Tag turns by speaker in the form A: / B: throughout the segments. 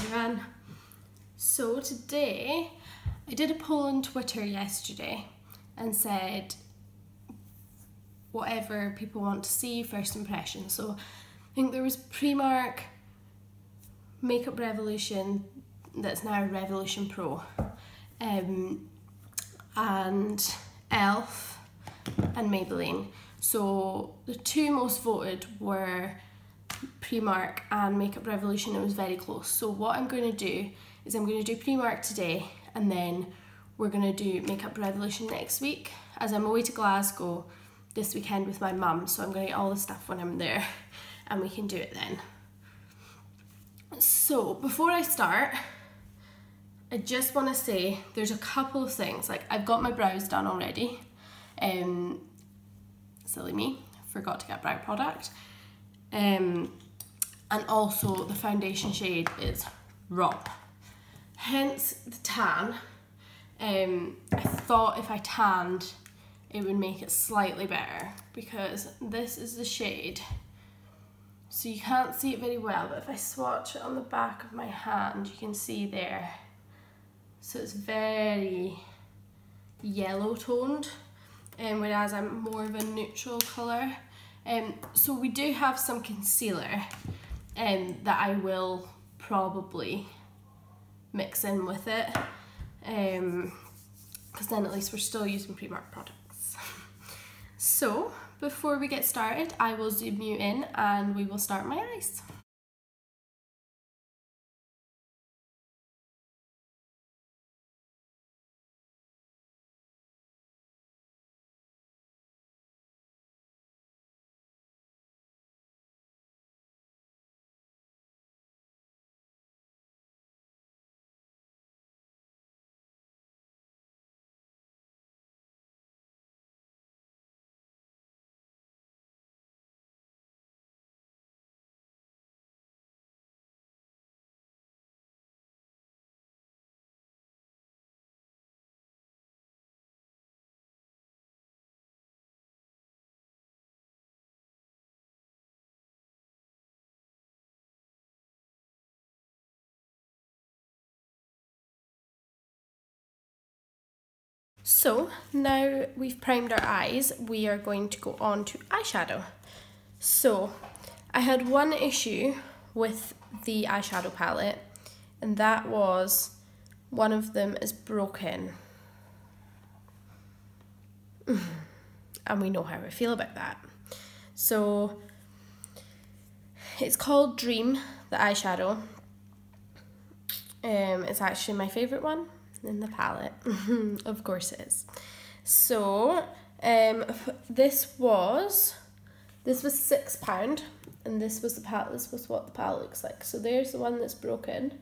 A: everyone. So today I did a poll on Twitter yesterday and said whatever people want to see, first impression. So I think there was Primark, Makeup Revolution, that's now Revolution Pro, and e.l.f. and Maybelline. So the two most voted were Primark and Makeup Revolution. It was very close. So what I'm going to do is I'm going to do Primark today, and then we're going to do Makeup Revolution next week, as I'm away to Glasgow this weekend with my mum, so I'm going to get all the stuff when I'm there and we can do it then. So before I start, I just want to say there's a couple of things. Like, I've got my brows done already. Silly me, forgot to get brow product. And also the foundation shade is wrong, hence the tan. I thought if I tanned it would make it slightly better, because this is the shade, so you can't see it very well, but if I swatch it on the back of my hand you can see there. So it's very yellow toned, whereas I'm more of a neutral colour. So we do have some concealer that I will probably mix in with it, because then at least we're still using Primark products. So before we get started, I will zoom you in and we will start my eyes. So now we've primed our eyes, we are going to go on to eyeshadow. So I had one issue with the eyeshadow palette, and that was one of them is broken. And we know how I feel about that. So it's called Dream, the eyeshadow. It's actually my favourite one in the palette. Of course it is. So this was £6, and this was the palette. This was what the palette looks like. So there's the one that's broken.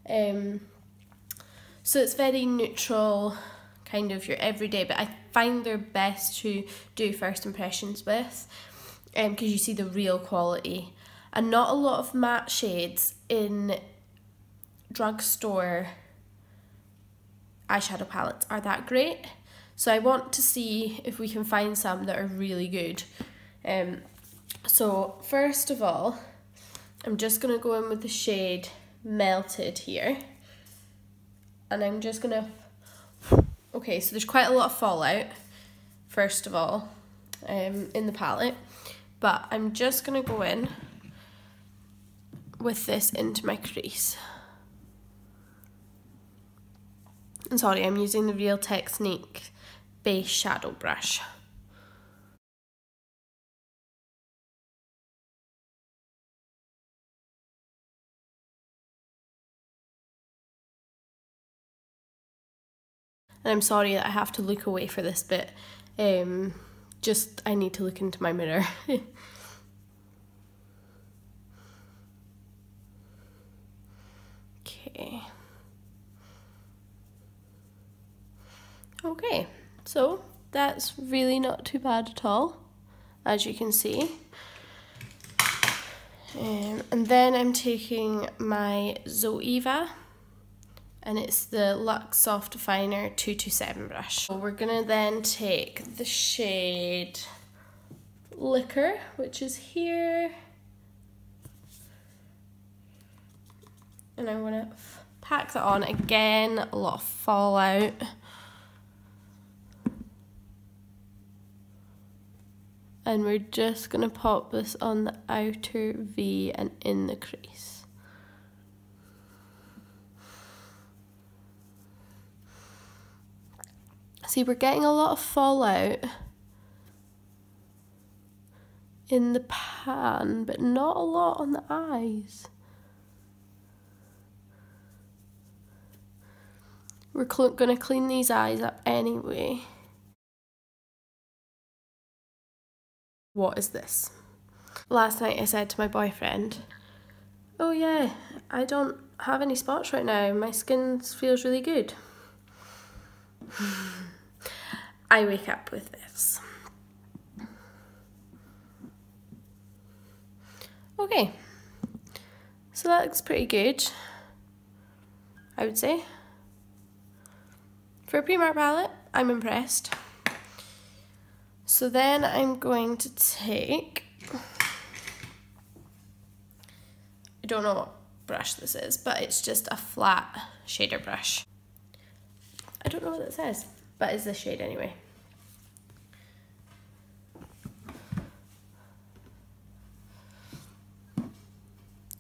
A: So it's very neutral, kind of your everyday, but I find they're best to do first impressions with, because you see the real quality, and not a lot of matte shades in drugstore eyeshadow palettes are that great. So I want to see if we can find some that are really good. So first of all, I'm just going to go in with the shade Melted here, and I'm just going to, okay, so there's quite a lot of fallout first of all in the palette, but I'm just going to go in with this into my crease. And sorry, I'm using the Real Technique base shadow brush. And I'm sorry that I have to look away for this bit. Just, I need to look into my mirror. Okay. Okay, so that's really not too bad at all, as you can see. And then I'm taking my Zoeva, and it's the Luxe Soft Definer 227 brush. So we're gonna then take the shade Liquor, which is here, And I'm going to pack that on again, a lot of fallout. And we're just going to pop this on the outer V and in the crease. See, we're getting a lot of fallout in the pan, but not a lot on the eyes. We're going to clean these eyes up anyway. What is this? Last night I said to my boyfriend, oh yeah, I don't have any spots right now, my skin feels really good. I wake up with this. Okay, so that looks pretty good, I would say. For a Primark palette, I'm impressed. So then I'm going to take, I don't know what brush this is, but it's just a flat shader brush. I don't know what it says, but it's this shade anyway.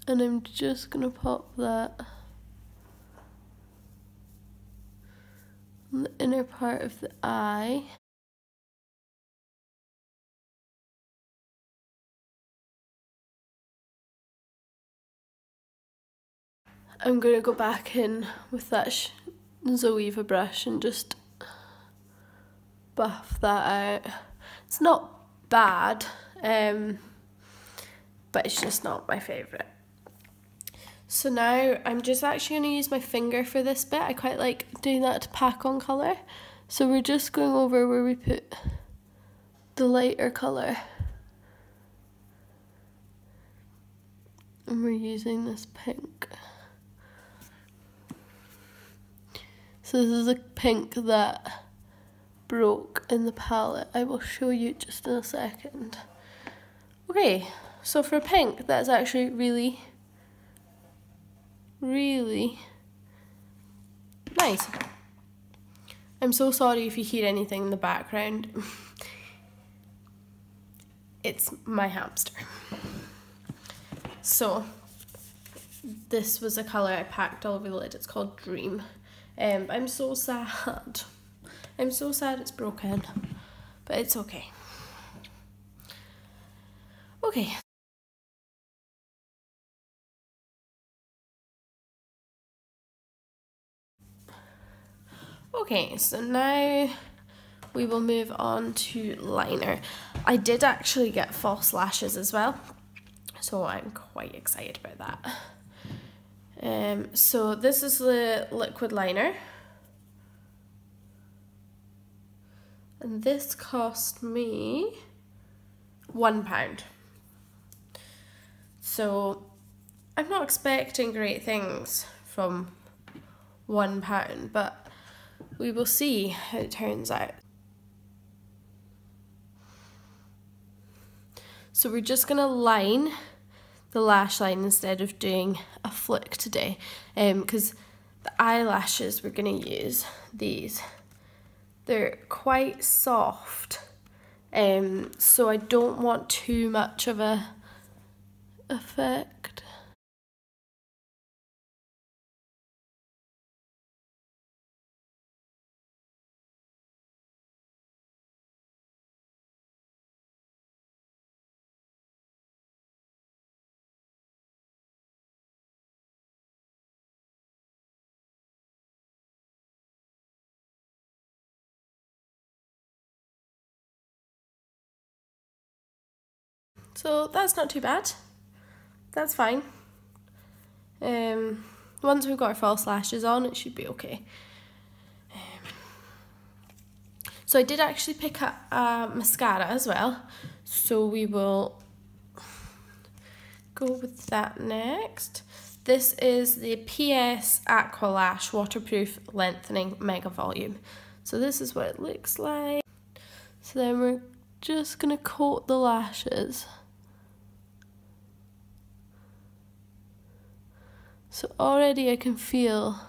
A: And I'm just gonna pop that on the inner part of the eye. I'm going to go back in with that Zoeva brush and just buff that out. It's not bad, but it's just not my favourite. So now I'm just actually going to use my finger for this bit. I quite like doing that to pack on colour. So we're just going over where we put the lighter colour. And we're using this pink. So this is a pink that broke in the palette. I will show you just in a second. Okay, so for pink, that's actually really, really nice. I'm so sorry if you hear anything in the background. It's my hamster. So this was a colour I packed all over the lid. It's called Dream. I'm so sad. I'm so sad it's broken, but it's okay. Okay. Okay, so now we will move on to liner. I did actually get false lashes as well, so I'm quite excited about that. So this is the liquid liner. And this cost me £1. So I'm not expecting great things from £1, but we will see how it turns out. So we're just gonna line the lash line instead of doing a flick today, because the eyelashes we're gonna use these. They're quite soft, so I don't want too much of a effect. So that's not too bad. That's fine. Once we've got our false lashes on, it should be okay. So I did actually pick up mascara as well. So we will go with that next. This is the PS Aqua Lash Waterproof Lengthening Mega Volume. So this is what it looks like. So then we're just gonna coat the lashes. So already I can feel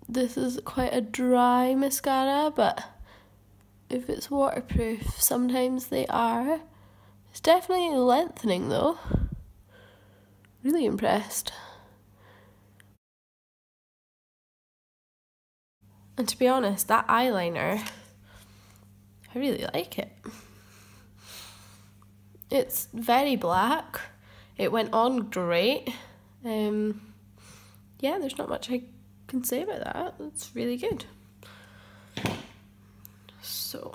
A: this is quite a dry mascara, but if it's waterproof, sometimes they are. It's definitely lengthening though. Really impressed. And to be honest, that eyeliner, I really like it. It's very black. It went on great. Yeah, there's not much I can say about that. It's really good. So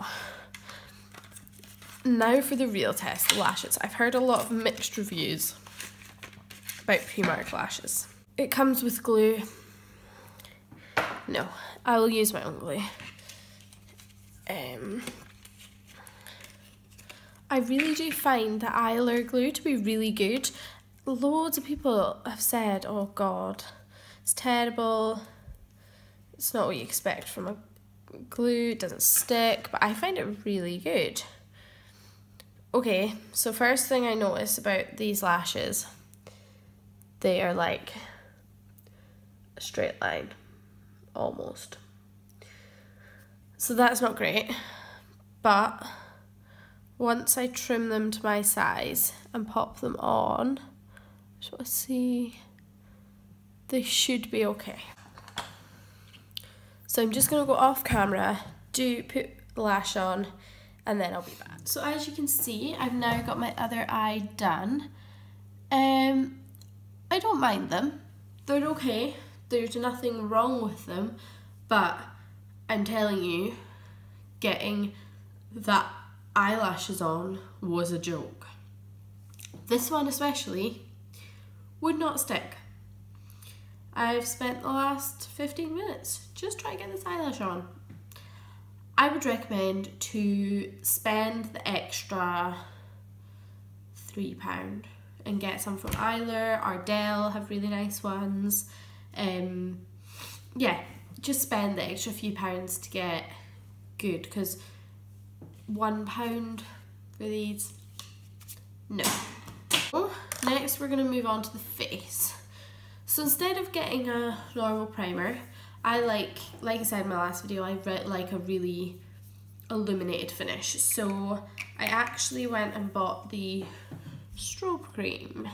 A: now for the real test, the lashes. I've heard a lot of mixed reviews about Primark lashes. It comes with glue. No, I will use my own glue. I really do find the Eyelure glue to be really good. Loads of people have said, oh god, it's terrible. It's not what you expect from a glue, it doesn't stick, but I find it really good. Okay, so first thing I noticed about these lashes, they are like a straight line, almost. So that's not great, but once I trim them to my size and pop them on, I just want to see, they should be okay. So I'm just going to go off camera, put the lash on, and then I'll be back. So as you can see, I've now got my other eye done. I don't mind them. They're okay. There's nothing wrong with them, but I'm telling you, getting that eyelashes on was a joke. This one especially would not stick. I've spent the last 15 minutes just trying to get this eyelash on. I would recommend to spend the extra £3 and get some from Eyelure. Ardell have really nice ones. Yeah, just spend the extra few pounds to get good, because £1 for these, no. Next we're going to move on to the face. So instead of getting a normal primer, I like I said in my last video, I like a really illuminated finish. So I actually went and bought the strobe cream.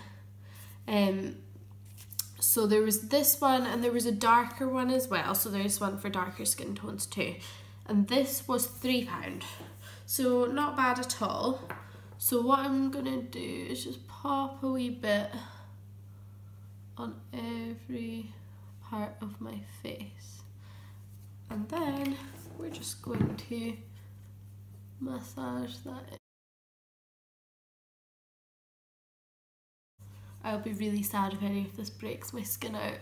A: So there was this one and there was a darker one as well. So there's one for darker skin tones too. And this was £3. So not bad at all. So what I'm gonna do is just pop a wee bit on every part of my face. And then we're just going to massage that in. I'll be really sad if any of this breaks my skin out,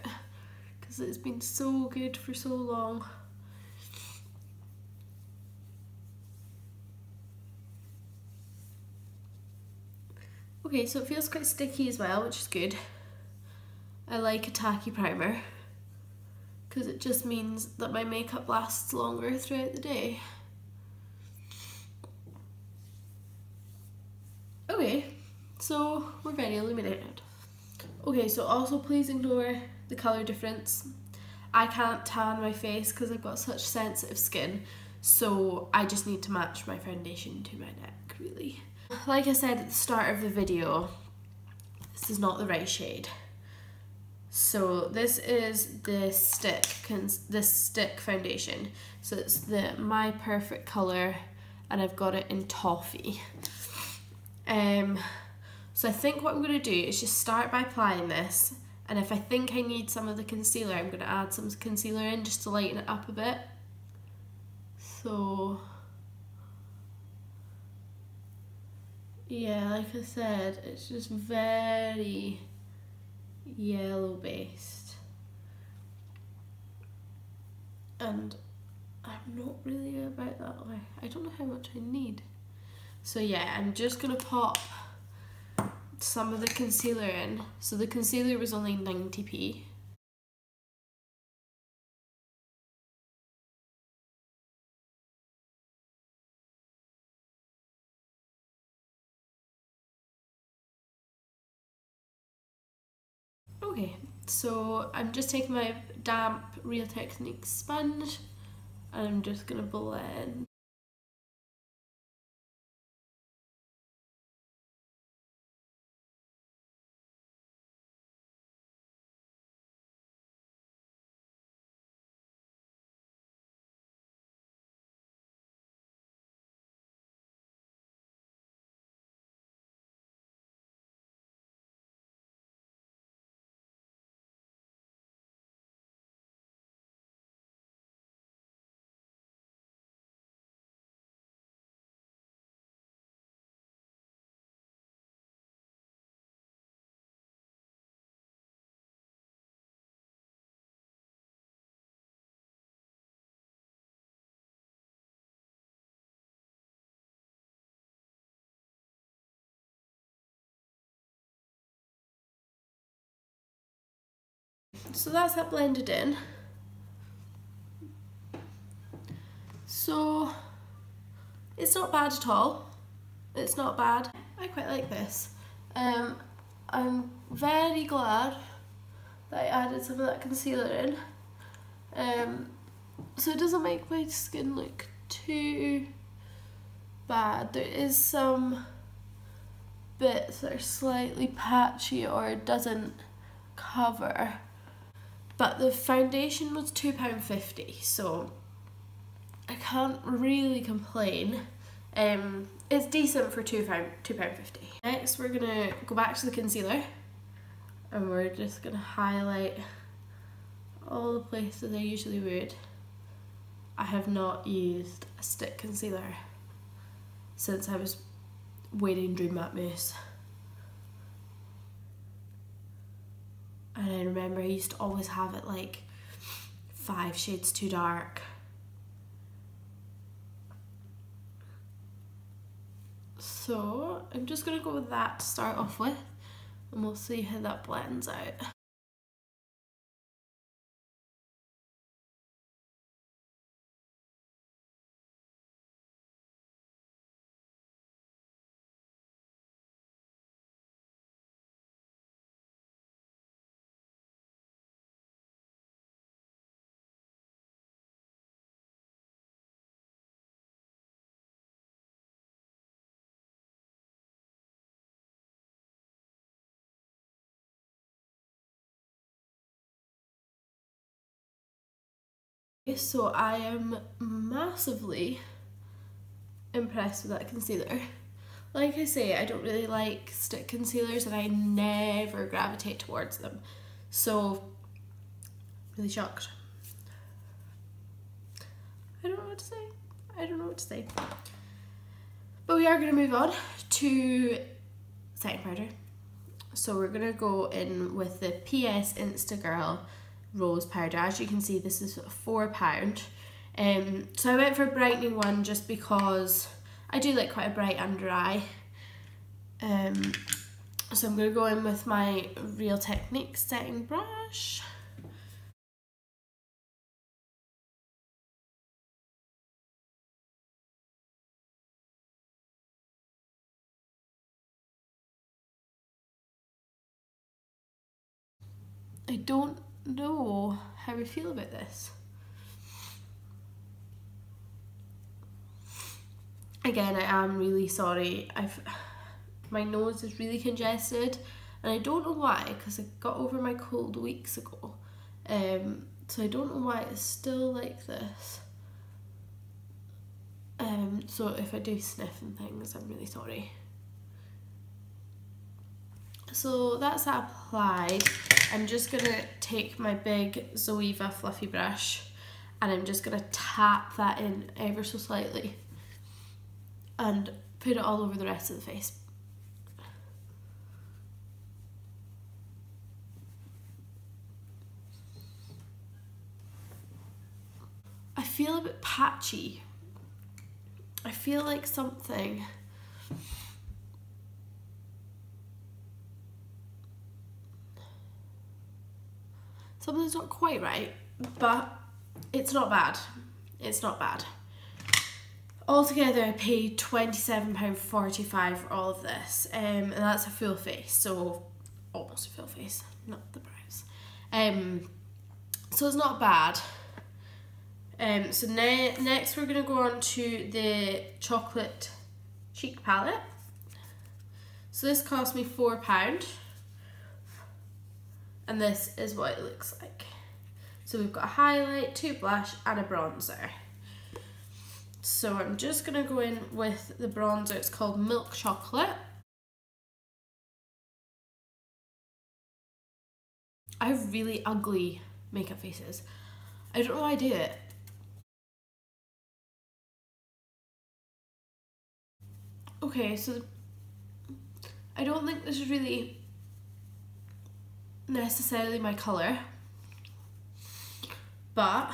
A: because it's been so good for so long. Okay, so it feels quite sticky as well, which is good. I like a tacky primer because it just means that my makeup lasts longer throughout the day. Okay, so we're very illuminated. Okay, so also please ignore the colour difference. I can't tan my face because I've got such sensitive skin, so I just need to match my foundation to my neck, really. Like I said at the start of the video, this is not the right shade. So this is the stick foundation. So it's the My Perfect colour, and I've got it in toffee. So I think what I'm going to do is just start by applying this, and if I think I need some of the concealer, I'm going to add some concealer in just to lighten it up a bit. So yeah, like I said, it's just very yellow based, and I'm not really about that way. I don't know how much I need. So yeah, I'm just gonna pop some of the concealer in. So the concealer was only 90p. Okay, so I'm just taking my damp Real Techniques sponge and I'm just going to blend. So that's that blended in. So it's not bad at all. It's not bad. I quite like this. I'm very glad that I added some of that concealer in. So it doesn't make my skin look too bad. There is some bits that are slightly patchy or it doesn't cover. But the foundation was £2.50, so I can't really complain. It's decent for £2.50. Next we're gonna go back to the concealer and we're just gonna highlight all the places I usually would. I have not used a stick concealer since I was wearing Dream Matte Mousse. And I remember I used to always have it like 5 shades too dark. So I'm just gonna go with that to start off with and we'll see how that blends out. So I am massively impressed with that concealer. Like I say, I don't really like stick concealers and I never gravitate towards them. So, really shocked. I don't know what to say. I don't know what to say. But we are going to move on to setting powder. So we're going to go in with the PS Instagirl Rose Powder. As you can see, this is £4. So I went for a brightening one just because I do like quite a bright under eye. So I'm going to go in with my Real Techniques setting brush. I don't know how I feel about this. Again, I am really sorry. My nose is really congested and I don't know why, because I got over my cold weeks ago. So I don't know why it's still like this. So if I do sniff and things, I'm really sorry. So that's that applied. I'm just gonna take my big Zoeva fluffy brush and I'm just gonna tap that in ever so slightly and put it all over the rest of the face. I feel a bit patchy. I feel like something's not quite right, but it's not bad. It's not bad. Altogether, I paid £27.45 for all of this, and that's a full face, so almost a full face, not the brows. So it's not bad. So next we're going to go on to the chocolate cheek palette. So this cost me £4, and this is what it looks like. So we've got a highlight, 2 blush and a bronzer. So I'm just going to go in with the bronzer. It's called Milk Chocolate. I have really ugly makeup faces. I don't know why I do it. Okay, so I don't think this is really necessarily my colour, but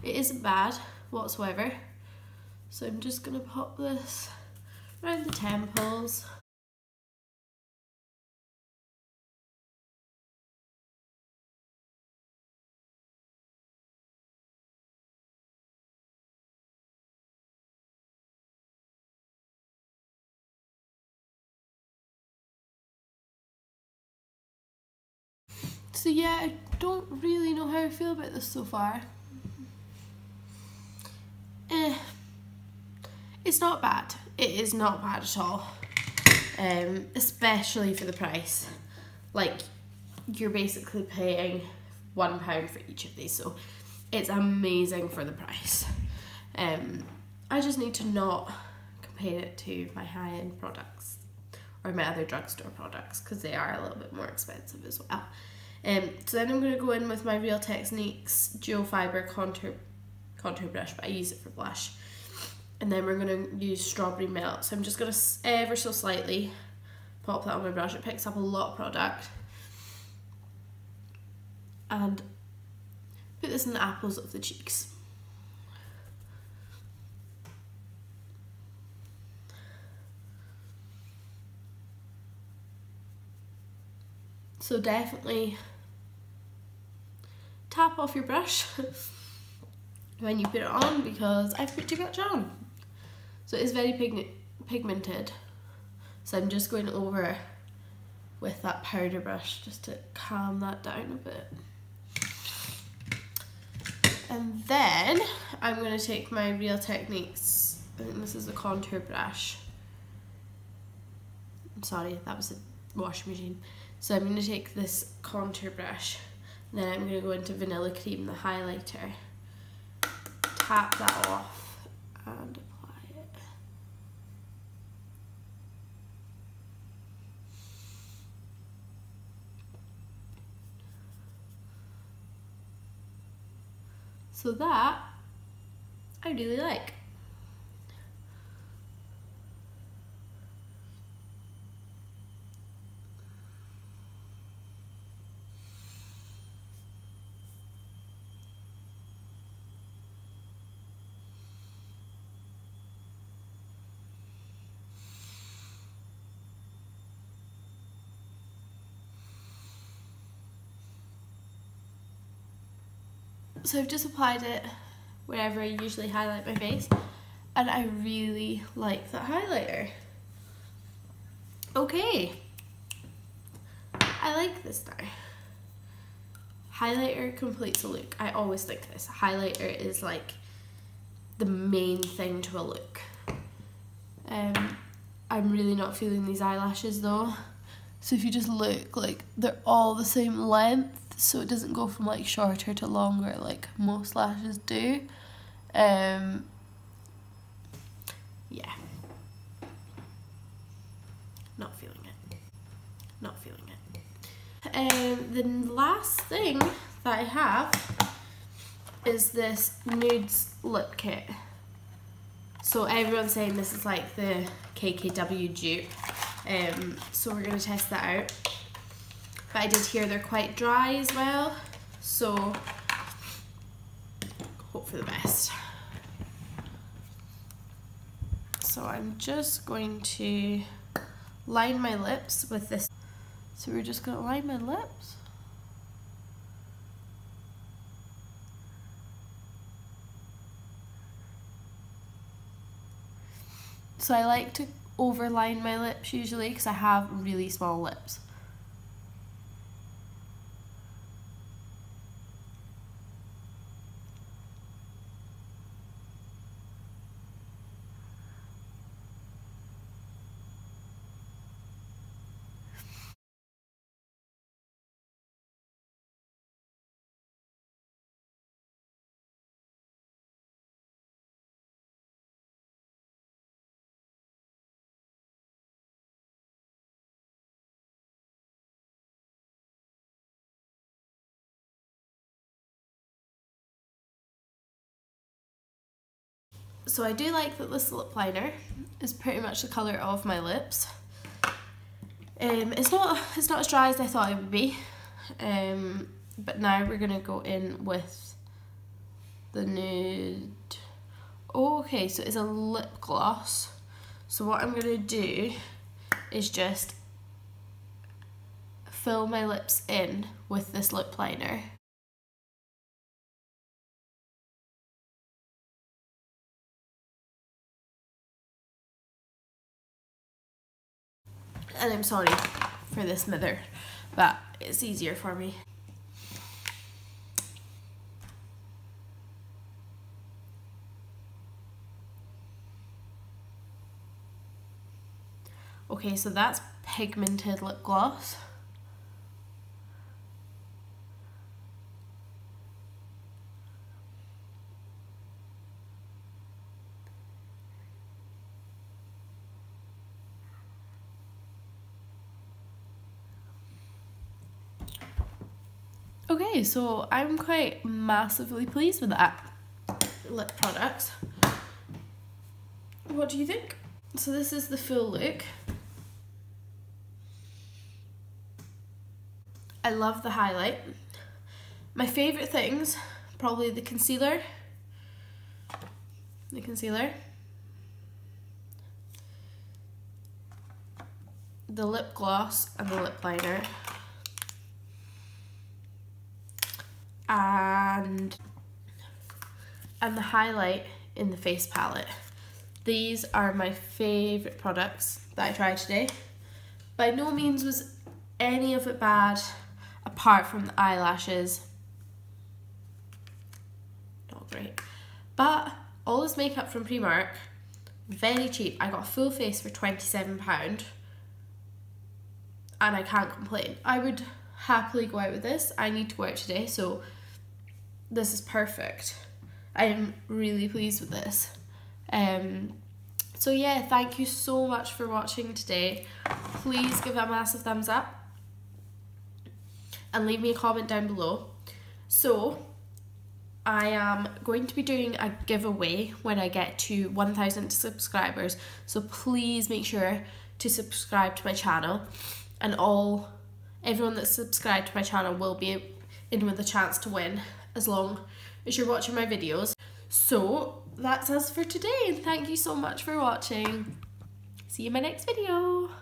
A: it isn't bad whatsoever. So I'm just going to pop this around the temples. So yeah, I don't really know how I feel about this so far. It's not bad. It is not bad at all. Especially for the price. Like, you're basically paying £1 for each of these, so it's amazing for the price. I just need to not compare it to my high-end products or my other drugstore products, because they are a little bit more expensive as well. So then I'm going to go in with my Real Techniques Dual Fibre contour brush, but I use it for blush. And then we're going to use Strawberry Melt. So I'm just going to ever so slightly pop that on my brush. It picks up a lot of product. And put this in the apples of the cheeks. So definitely tap off your brush when you put it on, because I've put too much on. So it is very pigmented. So I'm just going over with that powder brush just to calm that down a bit. And then I'm going to take my Real Techniques, I think this is the contour brush. I'm sorry, that was the washing machine. So I'm going to take this contour brush, and then I'm going to go into Vanilla Cream, the highlighter. Tap that off and apply it. So that I really like. So I've just applied it wherever I usually highlight my face, and I really like that highlighter. Okay, I like this now. Highlighter completes a look. I always think this. Highlighter is like the main thing to a look. I'm really not feeling these eyelashes though. So if you just look, like, they're all the same length, so it doesn't go from like shorter to longer like most lashes do. Yeah. Not feeling it. Not feeling it. The last thing that I have is this Nudes lip kit. So everyone's saying this is like the KKW dupe. So we're going to test that out. But I did hear they're quite dry as well, so hope for the best. So I'm just going to line my lips with this. So we're just going to line my lips. So I like to overline my lips usually because I have really small lips. So I do like that this lip liner is pretty much the colour of my lips. It's not as dry as I thought it would be, but now we're gonna go in with the nude. Oh, okay, so it's a lip gloss. So what I'm gonna do is just fill my lips in with this lip liner. And I'm sorry for the smither, but it's easier for me. Okay, so that's pigmented lip gloss. Okay, so I'm quite massively pleased with that lip product. What do you think? So this is the full look. I love the highlight. My favourite things, probably the concealer. The lip gloss and the lip liner. And the highlight in the face palette. These are my favourite products that I tried today. By no means was any of it bad, apart from the eyelashes. Not great. But all this makeup from Primark, very cheap. I got a full face for £27 and I can't complain. I would happily go out with this. I need to go out today, so this is perfect. I am really pleased with this. So yeah, thank you so much for watching today. Please give it a massive thumbs up and leave me a comment down below. So I am going to be doing a giveaway when I get to 1,000 subscribers, so please make sure to subscribe to my channel, and everyone that's subscribed to my channel will be in with a chance to win as long as you're watching my videos. So that's us for today, and thank you so much for watching. See you in my next video.